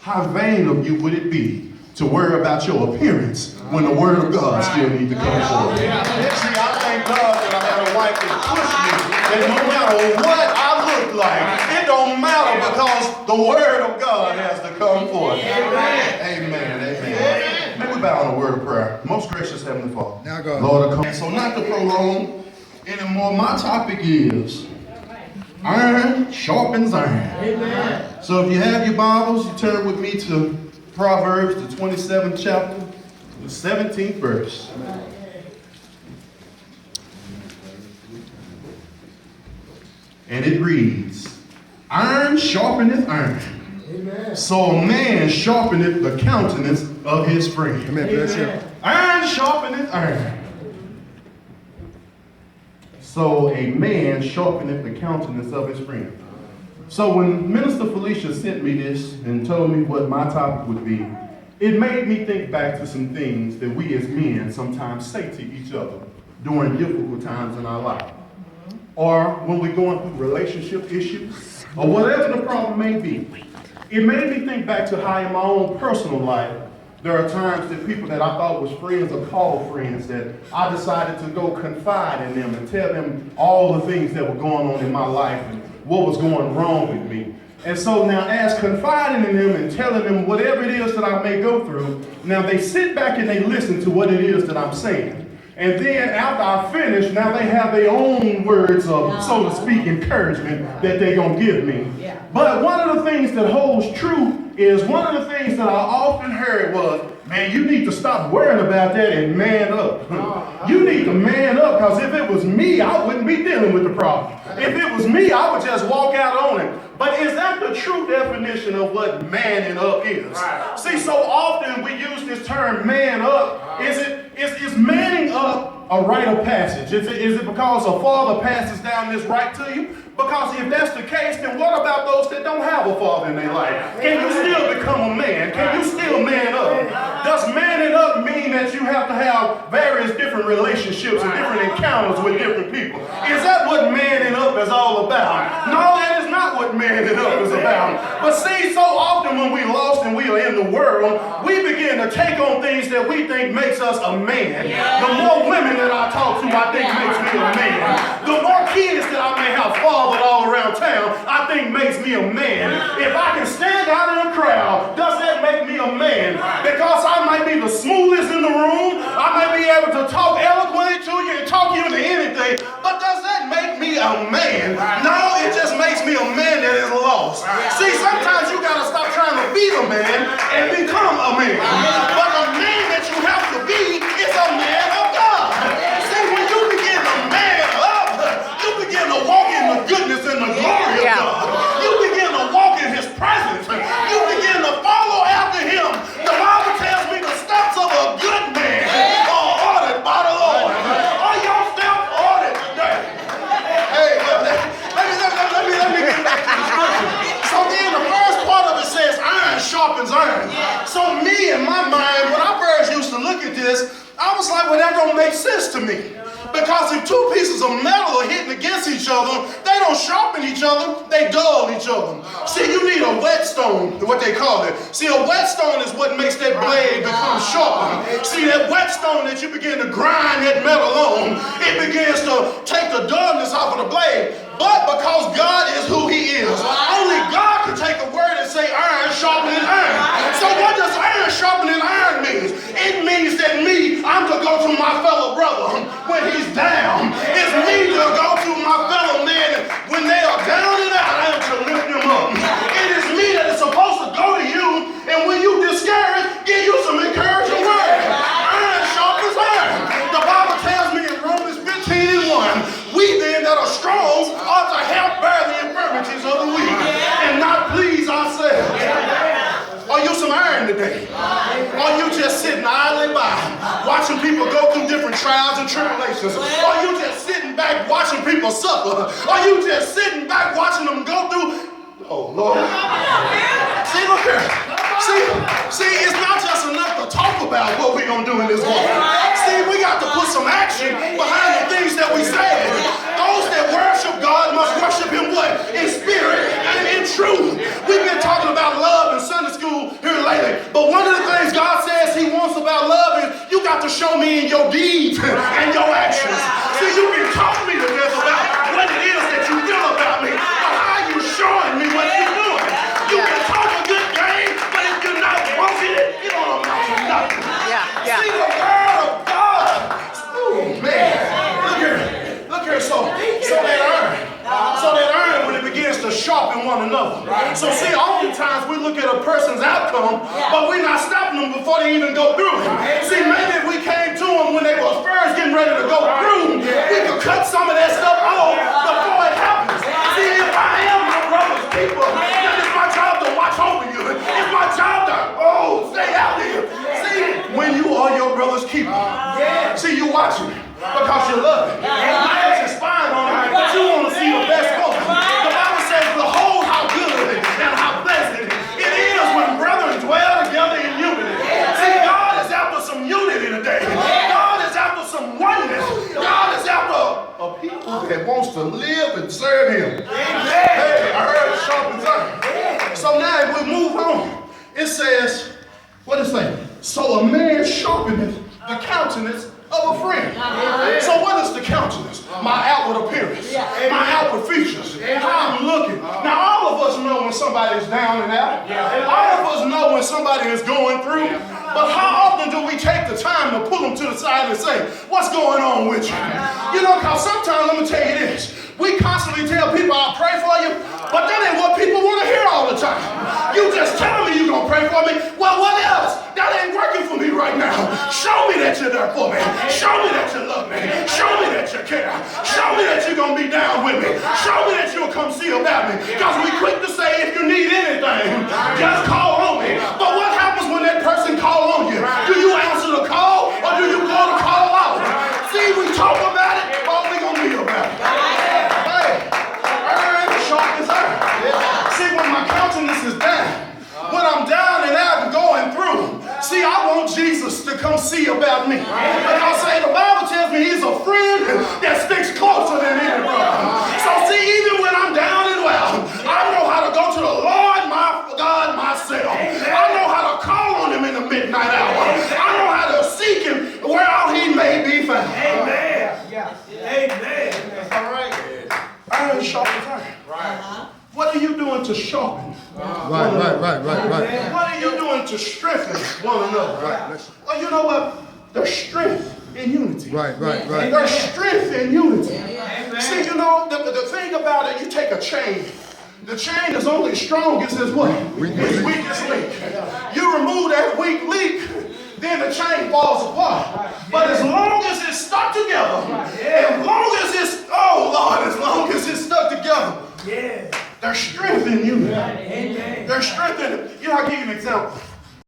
how vain of you would it be to worry about your appearance when the word of God still needs to come forth? See, I thank God that I had a wife that pushed me, that no matter what I look like, it don't matter because the word of God has to come forth. Amen. Amen. May we bow in a word of prayer. Most gracious Heavenly Father, Now go. Lord, I come. So not to prolong anymore, my topic is iron sharpens iron. Amen. So if you have your Bibles, you turn with me to Proverbs, the 27th chapter, the 17th verse. And it reads, iron sharpeneth iron. Amen. So a man sharpeneth the countenance of his friend. Amen. Bless you. Iron sharpeneth iron. So a man sharpeneth the countenance of his friend. So when Minister Felicia sent me this and told me what my topic would be, it made me think back to some things that we as men sometimes say to each other during difficult times in our life. Or when we're going through relationship issues, or whatever the problem may be. It made me think back to how in my own personal life, there are times that people that I thought was friends or called friends that I decided to go confide in them and tell them all the things that were going on in my life and what was going wrong with me. And so now as confiding in them and telling them whatever it is that I may go through, now they sit back and they listen to what it is that I'm saying. And then after I finish, now they have their own words of, so to speak, encouragement that they're going to give me. Yeah. But one of the things that holds true is one of the things that I often heard was, man, you need to stop worrying about that and man up. You need to man up, because if it was me, I wouldn't be dealing with the problem. If it was me, I would just walk out on it. But is that the true definition of what manning up is? Right. See, so often we use this term man up. Is manning up a rite of passage? Is it because a father passes down this right to you? Because if that's the case, then what about those that don't have a father in their life? Can you still become a man? Can you still man up? Does manning up mean that you have to have various different relationships and different encounters with different people? Is that what manning up is all about? No, that is not what manning up is about. But see, so often when we're lost and we are in the world, we begin to take on things that we think makes us a man. The more women that I talk to, I think makes me a man. The more kids that I may have fathered all around town, I think makes me a man. If I can stand out in a crowd, does that make me a man? Because I might be the smoothest in the room, I might be able to talk eloquently to you and talk you into anything, but does that make me a man? No, it just makes me a man that is lost. See, sometimes you gotta stop trying to be the man and become a man. But the man that you have to be is a man of God. See, when you begin to man up, you begin to walk in the goodness and the glory of God. You begin to walk in his presence. You begin to follow after him. The Bible tells me the steps of a good man are ordered by the Lord. Are your steps ordered today? Hey, let me get back to the scripture. So then the first part of it says iron sharpens iron. So me in my mind, when I first used to look at this, I was like, well, that don't make sense to me. Because if two pieces of metal are hitting against each other, they don't sharpen each other, they dull each other. See, you need a whetstone, what they call it. See, a whetstone is what makes that blade become sharper. See, that whetstone that you begin to grind that metal on, it begins to take the dullness off of the blade. But because God is who he is, only God can take a word and say iron sharpening iron. So what does iron sharpening iron mean? It means that I'm to go to my fellow brother when he's down. It's me to go to my fellow man when they are down and out. I am to lift them up. It is me that is supposed to go to you, and when you discouraged, give you some encouraging words. Iron sharpens iron. The Bible tells me in Romans 15:1, we then that are strong ought to help bear the infirmities of the weak and not please ourselves. Are you some iron today? Are you just sitting idly by, watching people go through different trials and tribulations? Are you just sitting back watching people suffer? Are you just sitting back watching them go through? Oh, Lord. See, look here. See, it's not just enough to talk about what we're going to do in this world. See, we got to put some action behind the things that we say. Those that worship God must worship him what? In spirit and in truth. We've been talking about love in Sunday school way. But one of the things God says he wants about love is you got to show me in your deeds and your actions. See, you can talk me to death about what it is that you feel about me, but how you showing me what you're doing? You can talk a good game, but if you're not walking it, you don't amount to nothing. See, the word of God. Oh, man. Look here. So that iron, when it begins to sharpen one another. So see, oftentimes we look at a person's outcome, but we're not stopping them before they even go through it. See, maybe if we came to them when they were first getting ready to go through, we could cut some of that stuff off before it happens. See, if I am my brother's people, then it's my job to watch over you. It's my job to, stay out here. See, when you are your brother's keeper, see, you watching because you love it. It's spying on it, but you want to see the best for it. The Bible says, behold how good and how blessed it is when brethren dwell together in unity. See, God is after some unity today. God is after some oneness. God is after a people that wants to live and serve him. Hey, I heard Sharpens Iron. So now if we move on, it says, what does it say? So a man sharpeneth the countenance of a friend. So what is the countenance? My outward appearance, my outward features, how I'm looking. Now all of us know when somebody is down and out. All of us know when somebody is going through. But how often do we take the time to pull them to the side and say, what's going on with you? You know, because sometimes, let me tell you this, we constantly tell people, I'll pray for you, but that ain't what people want to hear all the time. You just tell me you're going to pray for me. Well, what else? That ain't working for me right now. Show me that you're there for me. Show me that you love me. Show me that you care. Show me that you're going to be down with me. Show me that you'll come see about me. Because we quick to say, if you need anything, just call on me. But what happens when that person calls on you? Do you answer the call or do you go to call out? See, we talk about it, all we going to be about it. Sharpens iron. See, when my countenance is down, when I'm down and out and going through, see, I want Jesus to come see about me. Because say the Bible tells me he's a friend that sticks closer than any brother. So see, even when I'm down and out, I know how to go to the Lord, my God, myself. I know how to call on him in the midnight hour. I know how to seek him where he may be found. Amen. Amen. All right. Iron sharpens iron. What are you doing to sharpen? Right. What are you doing to strengthen one another? Well, you know what? There's strength in unity. Right. There's strength in unity. See, you know, the thing about it, you take a chain. The chain is only strong as its what? Its weakest link. You remove that weak link, then the chain falls apart. But as long as it's stuck together, as long as it's stuck together, there's strength in you. There's strength in it. You know, I'll give you an example.